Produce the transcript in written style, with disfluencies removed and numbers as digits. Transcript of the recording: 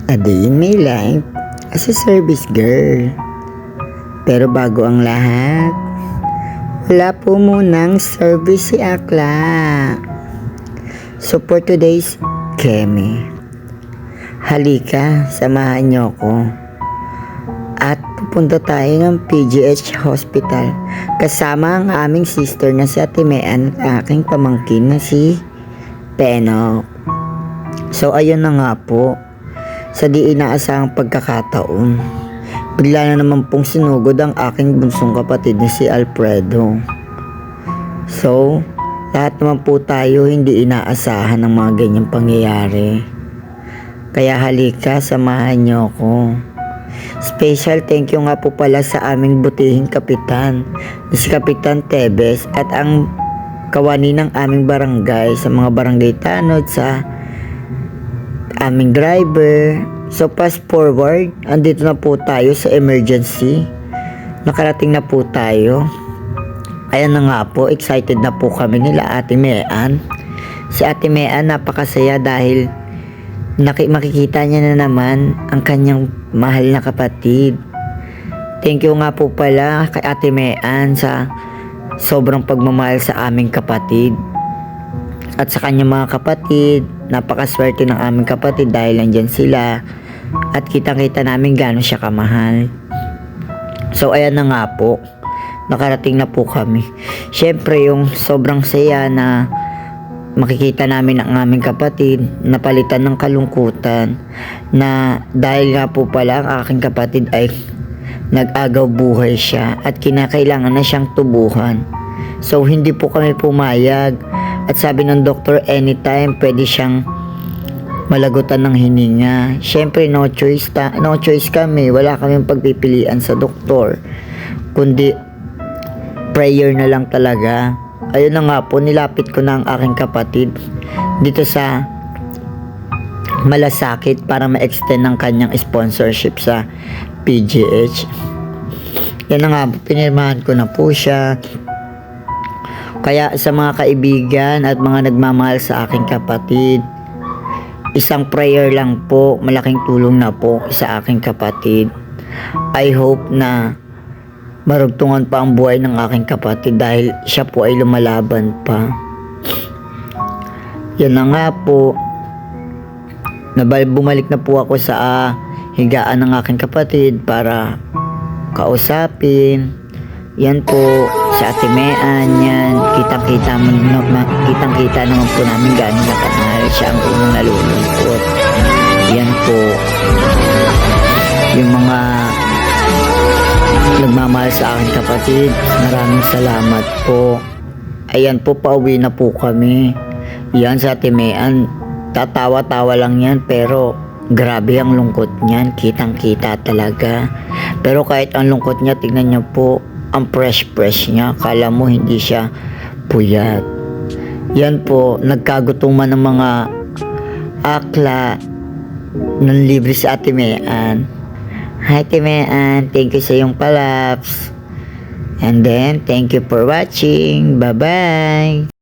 A day in my life as a service girl. Pero bago ang lahat, wala po munang service si Akla. So for today's Kemi, halika, samahan niyo ko. At pupunta tayo ng PGH Hospital kasama ang aming sister na si Ate Mean at aking pamangkin na si Penok. So ayun na nga po, sa di inaasahang pagkakataon, bigla na naman pong sinugod ang aking bunsong kapatid na si Alfredo. So lahat naman po tayo hindi inaasahan ng mga ganyang pangyayari. Kaya halika, samahan niyo ako. Special thank you nga po pala sa aming butihing kapitan na si Kapitan Tebes at ang kawani ng aming barangay, sa mga barangay tanod, sa aming driver. So fast forward, andito na po tayo sa emergency. Nakarating na po tayo. Ayan na nga po, excited na po kami nila Ate Mean. Si Ate Mean napakasaya dahil makikita niya na naman ang kanyang mahal na kapatid. Thank you nga po pala kay Ate Mean sa sobrang pagmamahal sa aming kapatid. At sa kanyang mga kapatid, napakaswerte ng aming kapatid dahil nandyan sila at kitang-kita namin gano'n siya kamahal. So ayan na nga po, nakarating na po kami. Syempre yung sobrang saya na makikita namin ang aming kapatid, napalitan ng kalungkutan na dahil nga po pala ang aking kapatid ay nag-agaw buhay siya at kinakailangan na siyang tubuhan. So hindi po kami pumayag at sabi ng doktor anytime pwede siyang malagutan ng hininga. Syempre no choice kami, wala kaming pagpipilian sa doktor kundi prayer na lang talaga. Ayun na nga po, nilapit ko na ang aking kapatid dito sa Malasakit para ma-extend ng kanyang sponsorship sa PGH. Yan na nga, pinirmahan ko na po siya. Kaya sa mga kaibigan at mga nagmamahal sa aking kapatid, isang prayer lang po, malaking tulong na po sa aking kapatid. I hope na marugtungan pa ang buhay ng aking kapatid dahil siya po ay lumalaban pa. Yan na nga po, bumalik na po ako sa higaan ng aking kapatid para kausapin. Yan po, sa Ate Mean, yan, kitang-kita naman po namin gano'n na kamahal siya ang unang nalulungkot. Yan po, yung mga nagmamahal sa aking kapatid, maraming salamat po. Ayan po, pauwi na po kami. Yan sa Ate Mean, tatawa-tawa lang yan pero grabe ang lungkot niyan, kitang-kita talaga. Pero kahit ang lungkot niya, tignan niyo po, ang fresh niya, kala mo hindi siya puyat. Yan po, nagkagutuman ng mga akla ng libre sa Ate Mean. Hi Ate Mean, thank you sa iyong palaps. And then, thank you for watching. Bye-bye.